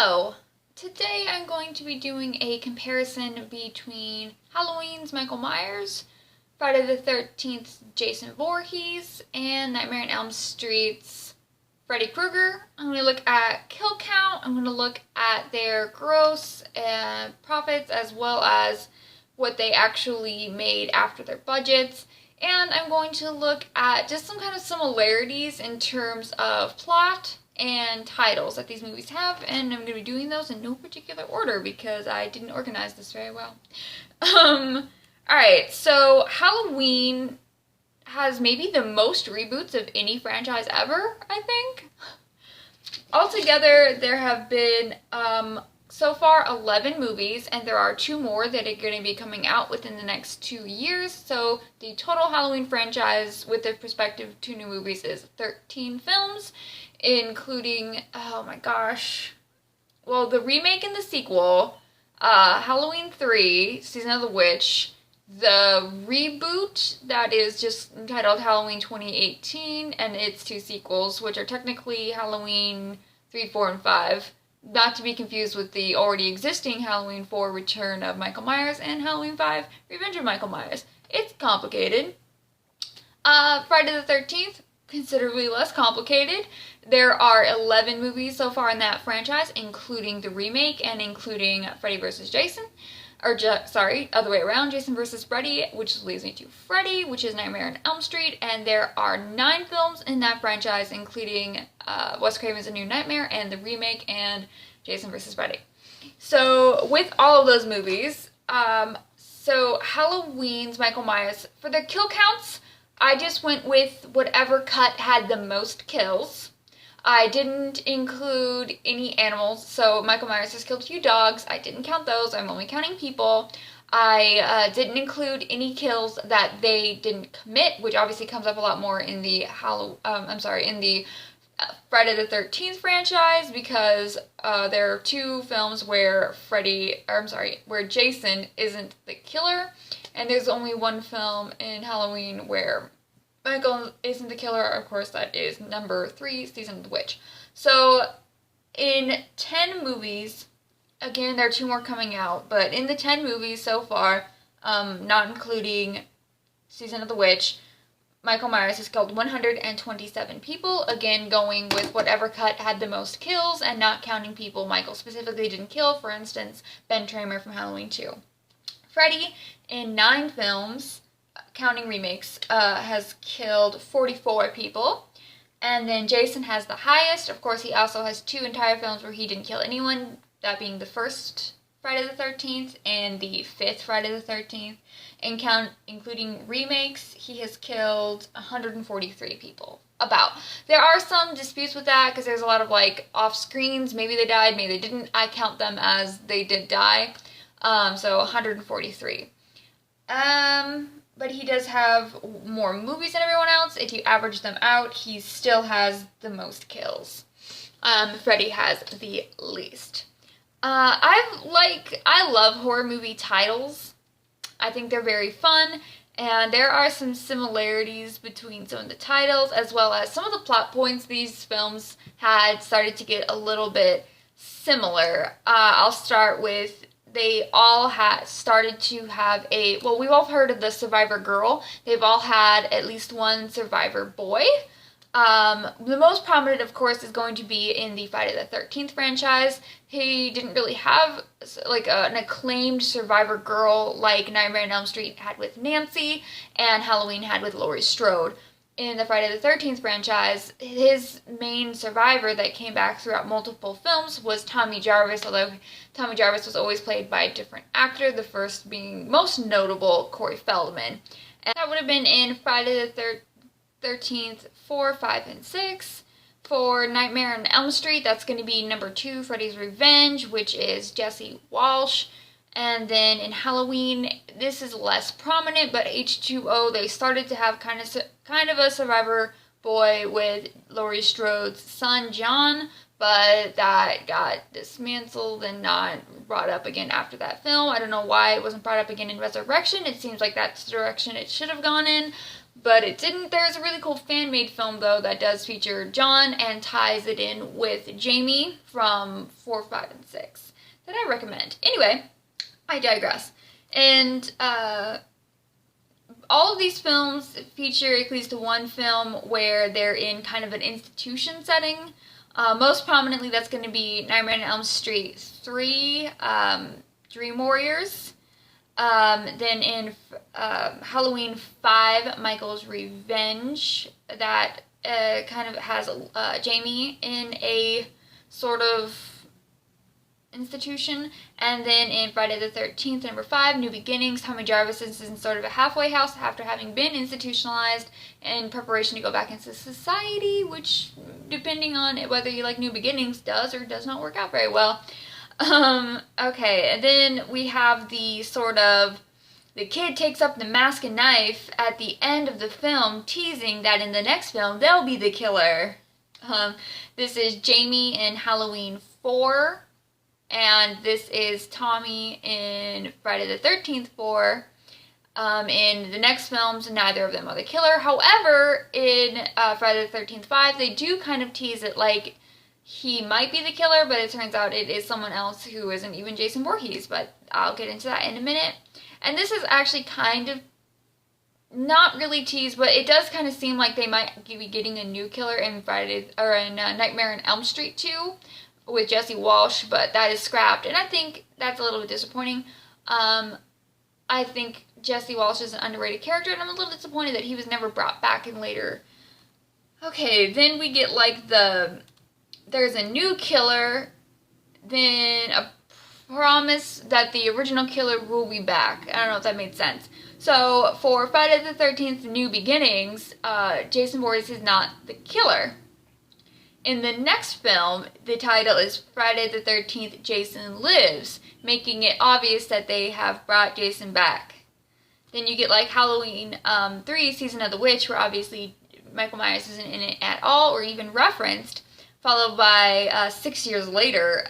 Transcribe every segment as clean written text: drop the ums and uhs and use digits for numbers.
Hello! Today I'm going to be doing a comparison between Halloween's Michael Myers, Friday the 13th Jason Voorhees, and Nightmare on Elm Street's Freddy Krueger. I'm going to look at kill count, I'm going to look at their gross profits as well as what they actually made after their budgets. And I'm going to look at just some kind of similarities in terms of plot and titles that these movies have, and I'm going to be doing those in no particular order because I didn't organize this very well. Alright, so Halloween has maybe the most reboots of any franchise ever, I think. Altogether, there have been so far 11 movies, and there are 2 more that are going to be coming out within the next 2 years. So the total Halloween franchise with the prospective 2 new movies is 13 films, including, oh my gosh, well, the remake and the sequel, Halloween 3, Season of the Witch, the reboot that is just entitled Halloween 2018, and its 2 sequels, which are technically Halloween 3, 4, and 5. Not to be confused with the already existing Halloween 4 Return of Michael Myers and Halloween 5 Revenge of Michael Myers. It's complicated. Friday the 13th, considerably less complicated. There are 11 movies so far in that franchise, including the remake and including Freddy vs. Jason. Other way around, Jason vs. Freddy, which leads me to Freddy, which is Nightmare on Elm Street, and there are 9 films in that franchise, including Wes Craven's A New Nightmare and the remake and Jason vs. Freddy. So, with all of those movies, so Halloween's Michael Myers, for their kill counts, I just went with whatever cut had the most kills. I didn't include any animals, so Michael Myers has killed a few dogs. I didn't count those. I'm only counting people. I didn't include any kills that they didn't commit, which obviously comes up a lot more in the Friday the 13th franchise, because there are 2 films where where Jason isn't the killer, and there's only 1 film in Halloween where Michael isn't the killer. Of course, that is number 3, Season of the Witch. So, in 10 movies, again, there are 2 more coming out, but in the 10 movies so far, not including Season of the Witch, Michael Myers has killed 127 people, again, going with whatever cut had the most kills, and not counting people Michael specifically didn't kill, for instance, Ben Tramer from Halloween 2. Freddy, in 9 films, counting remakes, has killed 44 people. And then Jason has the highest. Of course, he also has 2 entire films where he didn't kill anyone, that being the first Friday the 13th and the 5th Friday the 13th. And including remakes, he has killed 143 people. About. There are some disputes with that because there's a lot of off screens. Maybe they died, maybe they didn't. I count them as they did die. So 143. But he does have more movies than everyone else. If you average them out, he still has the most kills. Freddy has the least. I love horror movie titles. I think they're very fun, and there are some similarities between some of the titles, as well as some of the plot points these films had started to get a little bit similar. I'll start with, they all had started to have we've all heard of the survivor girl. They've all had at least 1 survivor boy. The most prominent, of course, is going to be in the Friday the 13th franchise. He didn't really have an acclaimed survivor girl like Nightmare on Elm Street had with Nancy and Halloween had with Laurie Strode. In the Friday the 13th franchise, his main survivor that came back throughout multiple films was Tommy Jarvis, although Tommy Jarvis was always played by a different actor, the first being most notable Corey Feldman. And that would have been in Friday the 13th, 4, 5, and 6. For Nightmare on Elm Street, that's going to be number 2, Freddy's Revenge, which is Jesse Walsh. And then in Halloween, this is less prominent, but H2O, they started to have kind of a survivor boy with Laurie Strode's son, John, but that got dismantled and not brought up again after that film. I don't know why it wasn't brought up again in Resurrection. It seems like that's the direction it should have gone in, but it didn't. There's a really cool fan-made film, though, that does feature John and ties it in with Jamie from 4, 5, and 6 that I recommend. Anyway, I digress. And all of these films feature at least one film where they're in kind of an institution setting. Most prominently, that's going to be Nightmare on Elm Street 3, Dream Warriors. Then in Halloween 5, Michael's Revenge, that kind of has Jamie in a sort of institution. And then in Friday the 13th, number 5, New Beginnings, Tommy Jarvis is in sort of a halfway house after having been institutionalized in preparation to go back into society, which, depending on whether you like New Beginnings, does or does not work out very well. Okay, and then we have the sort of, the kid takes up the mask and knife at the end of the film, teasing that in the next film, they'll be the killer. This is Jamie in Halloween 4, and this is Tommy in Friday the 13th 4. In the next films, neither of them are the killer. However, in Friday the 13th 5, they do kind of tease it like he might be the killer, but it turns out it is someone else who isn't even Jason Voorhees, but I'll get into that in a minute. And this is actually kind of not really teased, but it does kind of seem like they might be getting a new killer in Nightmare on Elm Street 2 with Jesse Walsh, but that is scrapped, and I think that's a little bit disappointing. I think Jesse Walsh is an underrated character, and I'm a little disappointed that he was never brought back in later. Okay, then we get like there's a new killer, then a promise that the original killer will be back. I don't know if that made sense. So, for Friday the 13th New Beginnings, Jason Voorhees is not the killer. In the next film, the title is Friday the 13th Jason Lives, making it obvious that they have brought Jason back. Then you get like Halloween 3, Season of the Witch, where obviously Michael Myers isn't in it at all or even referenced, followed by 6 years later,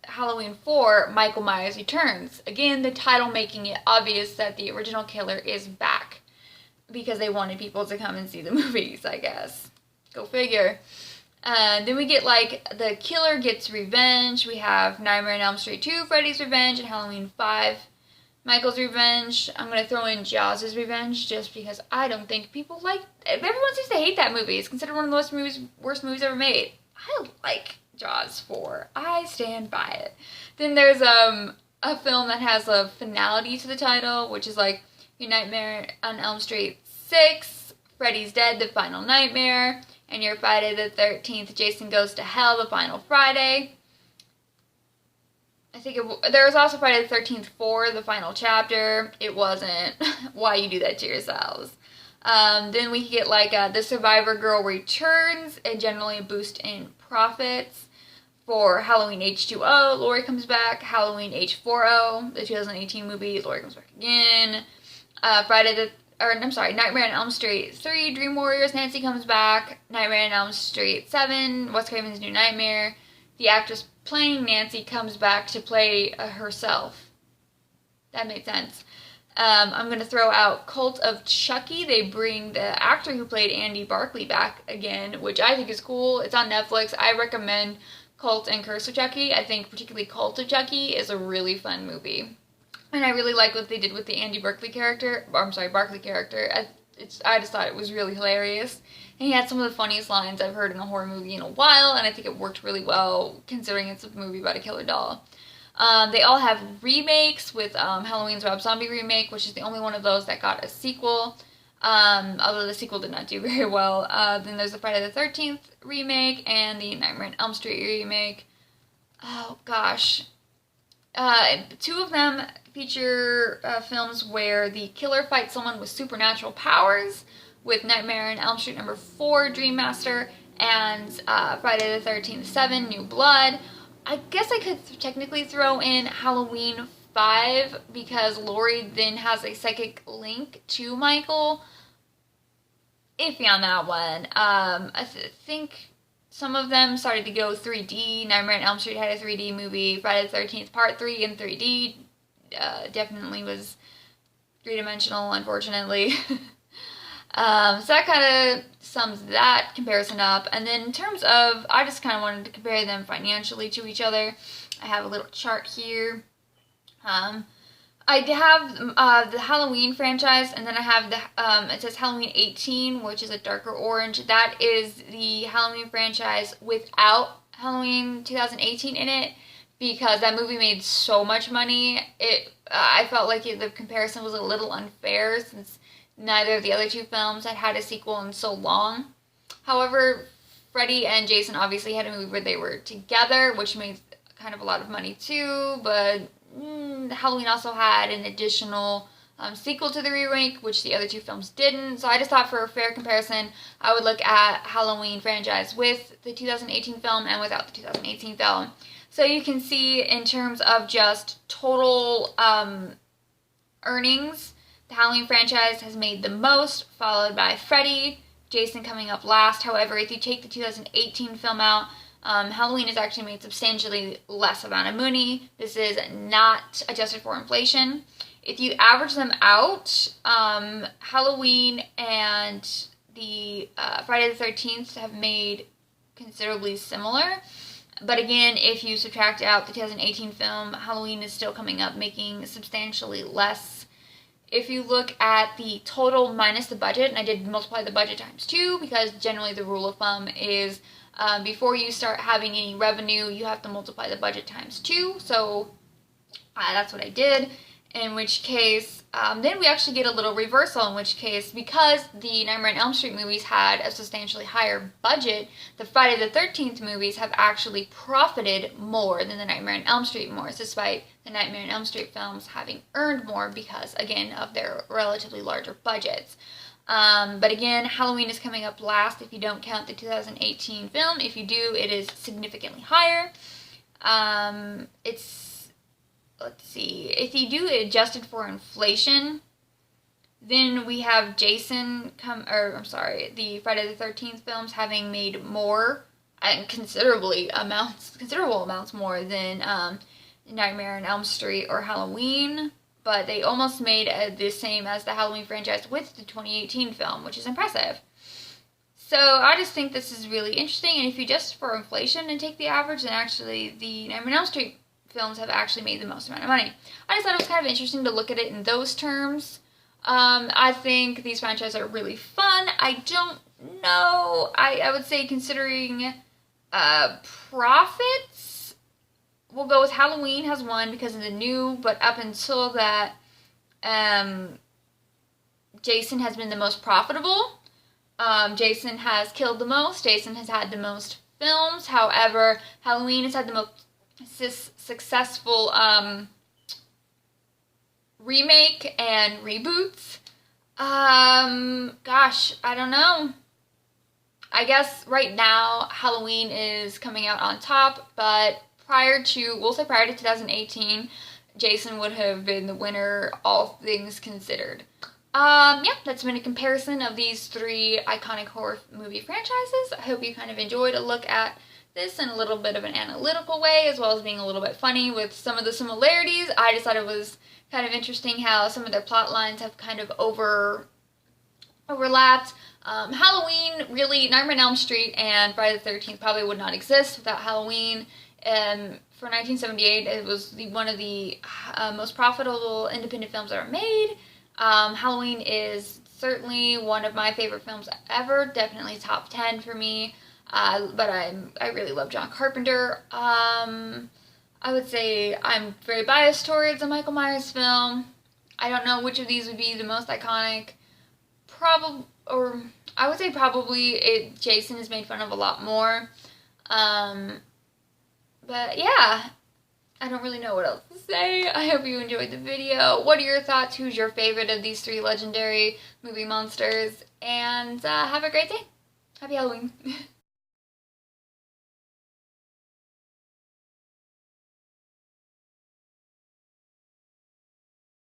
Halloween 4, Michael Myers Returns. Again, the title making it obvious that the original killer is back, because they wanted people to come and see the movies, I guess. Go figure. Then we get like The Killer Gets Revenge. We have Nightmare on Elm Street 2, Freddy's Revenge, and Halloween 5, Michael's Revenge. I'm going to throw in Jaws' Revenge just because I don't think people like... Everyone seems to hate that movie. It's considered one of the worst movies ever made. I like Jaws 4. I stand by it. Then there's a film that has a finality to the title, which is like your Nightmare on Elm Street 6, Freddy's Dead, The Final Nightmare, and your Friday the 13th, Jason Goes to Hell, The Final Friday. I think there was also Friday the 13th 4, The Final Chapter. It wasn't. Why you do that to yourselves? Then we get like The Survivor Girl Returns, and generally a boost in profits. For Halloween H2O, Laurie comes back. Halloween H4O, the 2018 movie, Laurie comes back again. Nightmare on Elm Street 3, Dream Warriors, Nancy comes back. Nightmare on Elm Street 7, Wes Craven's New Nightmare. The actress playing Nancy comes back to play herself. That made sense. I'm going to throw out Cult of Chucky. They bring the actor who played Andy Barclay back again, which I think is cool. It's on Netflix. I recommend Cult and Curse of Chucky. I think particularly Cult of Chucky is a really fun movie. And I really like what they did with the Andy Barclay character. I just thought it was really hilarious. And he had some of the funniest lines I've heard in a horror movie in a while, and I think it worked really well considering it's a movie about a killer doll. They all have remakes, with Halloween's Rob Zombie remake, which is the only one of those that got a sequel, although the sequel did not do very well. Then there's the Friday the 13th remake and the Nightmare on Elm Street remake. Oh, gosh. Two of them feature films where the killer fights someone with supernatural powers, with Nightmare on Elm Street number 4, Dream Master, and Friday the 13th 7, New Blood. I guess I could technically throw in Halloween 5, because Laurie then has a psychic link to Michael. Iffy on that one. I think some of them started to go 3D. Nightmare on Elm Street had a 3D movie. Friday the 13th Part 3 in 3D definitely was three-dimensional, unfortunately. So that kind of sums that comparison up. And then in terms of, I just kind of wanted to compare them financially to each other. I have a little chart here. I have the Halloween franchise, and then I have the, it says Halloween 18, which is a darker orange. That is the Halloween franchise without Halloween 2018 in it, because that movie made so much money. I felt like the comparison was a little unfair, since neither of the other two films had a sequel in so long. However, Freddy and Jason obviously had a movie where they were together, which made kind of a lot of money too, but Halloween also had an additional sequel to the remake, which the other two films didn't. So I just thought, for a fair comparison, I would look at Halloween franchise with the 2018 film and without the 2018 film. So you can see, in terms of just total earnings, the Halloween franchise has made the most, followed by Freddy, Jason coming up last. However, if you take the 2018 film out, Halloween has actually made substantially less amount of money. This is not adjusted for inflation. If you average them out, Halloween and the Friday the 13th have made considerably similar. But again, if you subtract out the 2018 film, Halloween is still coming up, making substantially less. If you look at the total minus the budget, and I did multiply the budget times 2, because generally the rule of thumb is before you start having any revenue, you have to multiply the budget times 2. So that's what I did. In which case, then we actually get a little reversal, in which case, because the Nightmare on Elm Street movies had a substantially higher budget, the Friday the 13th movies have actually profited more than the Nightmare on Elm Street movies, despite the Nightmare on Elm Street films having earned more because, again, of their relatively larger budgets. But again, Halloween is coming up last if you don't count the 2018 film. If you do, it is significantly higher. Let's see, if you do it adjusted for inflation, then we have Jason the Friday the 13th films having made more, and considerable amounts more than Nightmare on Elm Street or Halloween, but they almost made the same as the Halloween franchise with the 2018 film, which is impressive. So I just think this is really interesting, and if you adjust for inflation and take the average, then actually the Nightmare on Elm Street films have actually made the most amount of money. I just thought it was kind of interesting to look at it in those terms. I think these franchises are really fun. I don't know. I would say, considering profits, we'll go with Halloween has won because of the new, but up until that, Jason has been the most profitable. Jason has killed the most. Jason has had the most films. However, Halloween has had the most successful remake and reboots. Gosh, I don't know. I guess right now Halloween is coming out on top, but prior to 2018, Jason would have been the winner, all things considered. Yeah, that's been a comparison of these 3 iconic horror movie franchises. I hope you kind of enjoyed a look at this in a little bit of an analytical way, as well as being a little bit funny with some of the similarities. I just thought it was kind of interesting how some of their plot lines have kind of overlapped. Halloween, really, Nightmare on Elm Street and Friday the 13th probably would not exist without Halloween. For 1978, it was one of the most profitable independent films ever made. Halloween is certainly one of my favorite films ever, definitely top 10 for me. But I really love John Carpenter. I would say I'm very biased towards a Michael Myers film. I don't know which of these would be the most iconic. I would say probably Jason is made fun of a lot more. But yeah, I don't really know what else to say. I hope you enjoyed the video. What are your thoughts? Who's your favorite of these 3 legendary movie monsters? And have a great day. Happy Halloween.